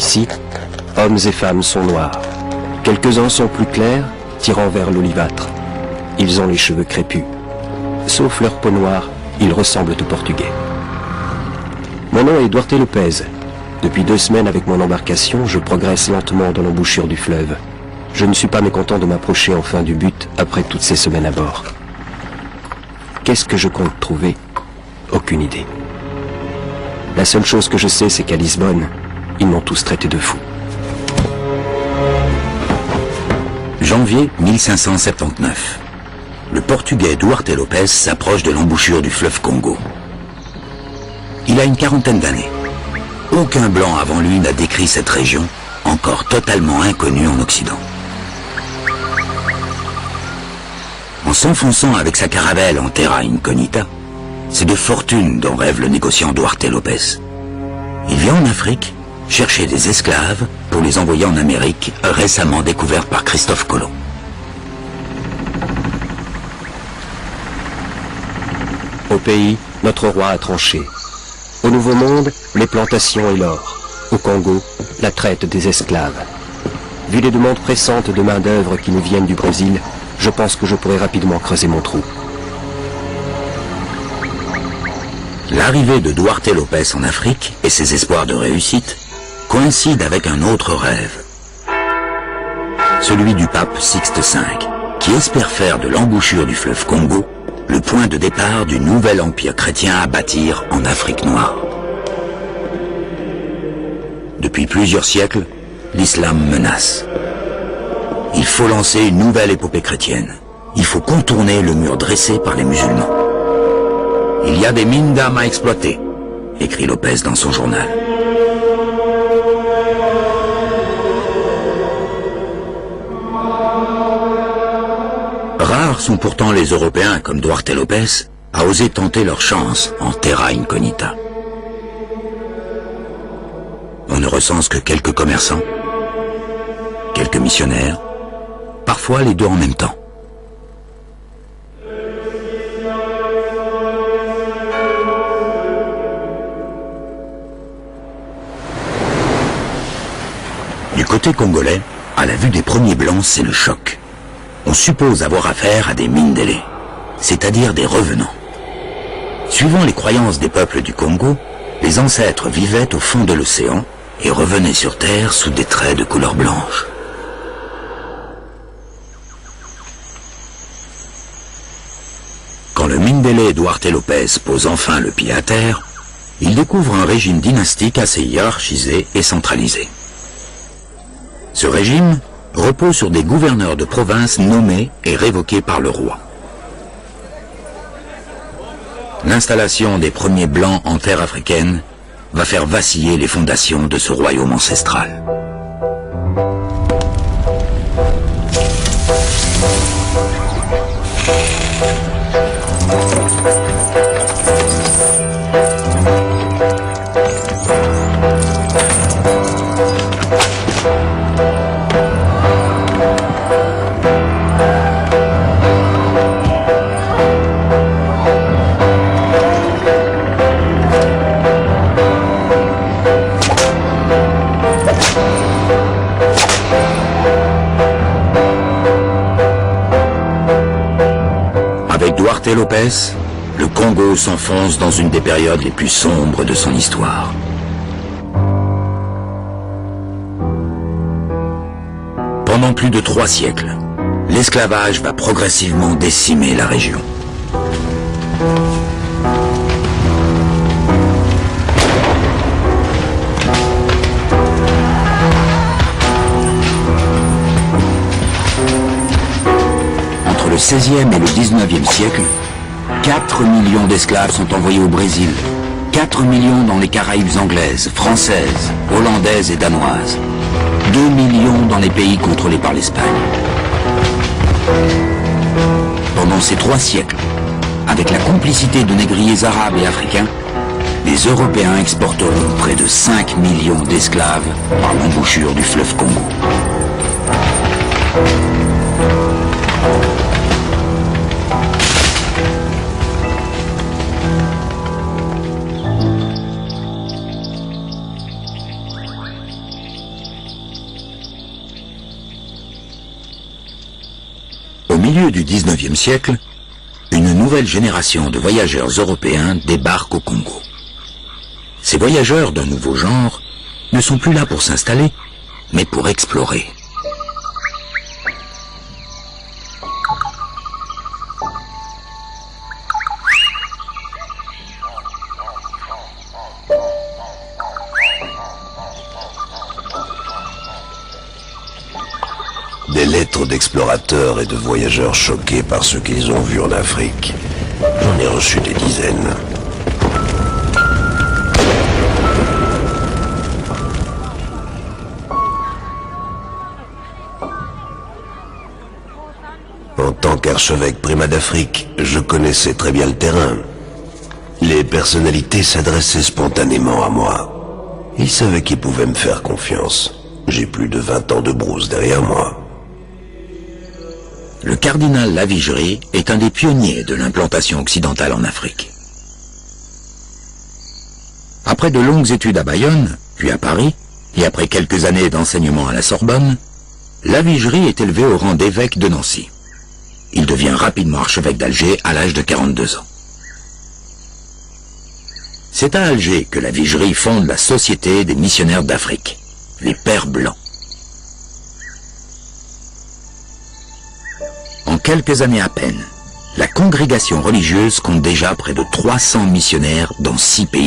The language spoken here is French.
Ici, hommes et femmes sont noirs. Quelques-uns sont plus clairs, tirant vers l'olivâtre. Ils ont les cheveux crépus. Sauf leur peau noire, ils ressemblent aux Portugais. Mon nom est Duarte Lopez. Depuis 2 semaines avec mon embarcation, je progresse lentement dans l'embouchure du fleuve. Je ne suis pas mécontent de m'approcher enfin du but après toutes ces semaines à bord. Qu'est-ce que je compte trouver? Aucune idée. La seule chose que je sais, c'est qu'à Lisbonne, ils m'ont tous traité de fou. Janvier 1579. Le Portugais Duarte Lopez s'approche de l'embouchure du fleuve Congo. Il a une 40aine d'années. Aucun blanc avant lui n'a décrit cette région, encore totalement inconnue en Occident. En s'enfonçant avec sa caravelle en terra incognita, c'est de fortune dont rêve le négociant Duarte Lopez. Il vient en Afrique chercher des esclaves pour les envoyer en Amérique, récemment découverte par Christophe Colomb. Au pays, notre roi a tranché. Au Nouveau Monde, les plantations et l'or. Au Congo, la traite des esclaves. Vu les demandes pressantes de main-d'œuvre qui nous viennent du Brésil, je pense que je pourrai rapidement creuser mon trou. L'arrivée de Duarte Lopez en Afrique et ses espoirs de réussite coïncident avec un autre rêve. Celui du pape Sixte V, qui espère faire de l'embouchure du fleuve Congo le point de départ du nouvel empire chrétien à bâtir en Afrique noire. Depuis plusieurs siècles, l'islam menace. Il faut lancer une nouvelle épopée chrétienne. Il faut contourner le mur dressé par les musulmans. Il y a des mines d'âme à exploiter, écrit Lopez dans son journal. Rares sont pourtant les Européens comme Duarte Lopez à oser tenter leur chance en terra incognita. On ne recense que quelques commerçants, quelques missionnaires, parfois les deux en même temps. Du côté congolais, à la vue des premiers blancs, c'est le choc. On suppose avoir affaire à des Mindélé, c'est-à-dire des revenants. Suivant les croyances des peuples du Congo, les ancêtres vivaient au fond de l'océan et revenaient sur Terre sous des traits de couleur blanche. Quand le Mindélé Duarte Lopez pose enfin le pied à terre, il découvre un régime dynastique assez hiérarchisé et centralisé. Ce régime repose sur des gouverneurs de province nommés et révoqués par le roi. L'installation des premiers blancs en terre africaine va faire vaciller les fondations de ce royaume ancestral. Duarte Lopez, le Congo s'enfonce dans une des périodes les plus sombres de son histoire. Pendant plus de 3 siècles, l'esclavage va progressivement décimer la région. Entre le XVIe et le XIXe siècle, 4 millions d'esclaves sont envoyés au Brésil, 4 millions dans les Caraïbes anglaises, françaises, hollandaises et danoises, 2 millions dans les pays contrôlés par l'Espagne. Pendant ces 3 siècles, avec la complicité de négriers arabes et africains, les Européens exporteront près de 5 millions d'esclaves par l'embouchure du fleuve Congo. milieu du 19e siècle, une nouvelle génération de voyageurs européens débarque au Congo. Ces voyageurs d'un nouveau genre ne sont plus là pour s'installer, mais pour explorer. Des lettres d'explorateurs et de voyageurs choqués par ce qu'ils ont vu en Afrique. J'en ai reçu des dizaines. En tant qu'archevêque primat d'Afrique, je connaissais très bien le terrain. Les personnalités s'adressaient spontanément à moi. Ils savaient qu'ils pouvaient me faire confiance. J'ai plus de 20 ans de brousse derrière moi. Le cardinal Lavigerie est un des pionniers de l'implantation occidentale en Afrique. Après de longues études à Bayonne, puis à Paris, et après quelques années d'enseignement à la Sorbonne, Lavigerie est élevé au rang d'évêque de Nancy. Il devient rapidement archevêque d'Alger à l'âge de 42 ans. C'est à Alger que Lavigerie fonde la Société des missionnaires d'Afrique, les Pères Blancs. En quelques années à peine, la congrégation religieuse compte déjà près de 300 missionnaires dans 6 pays.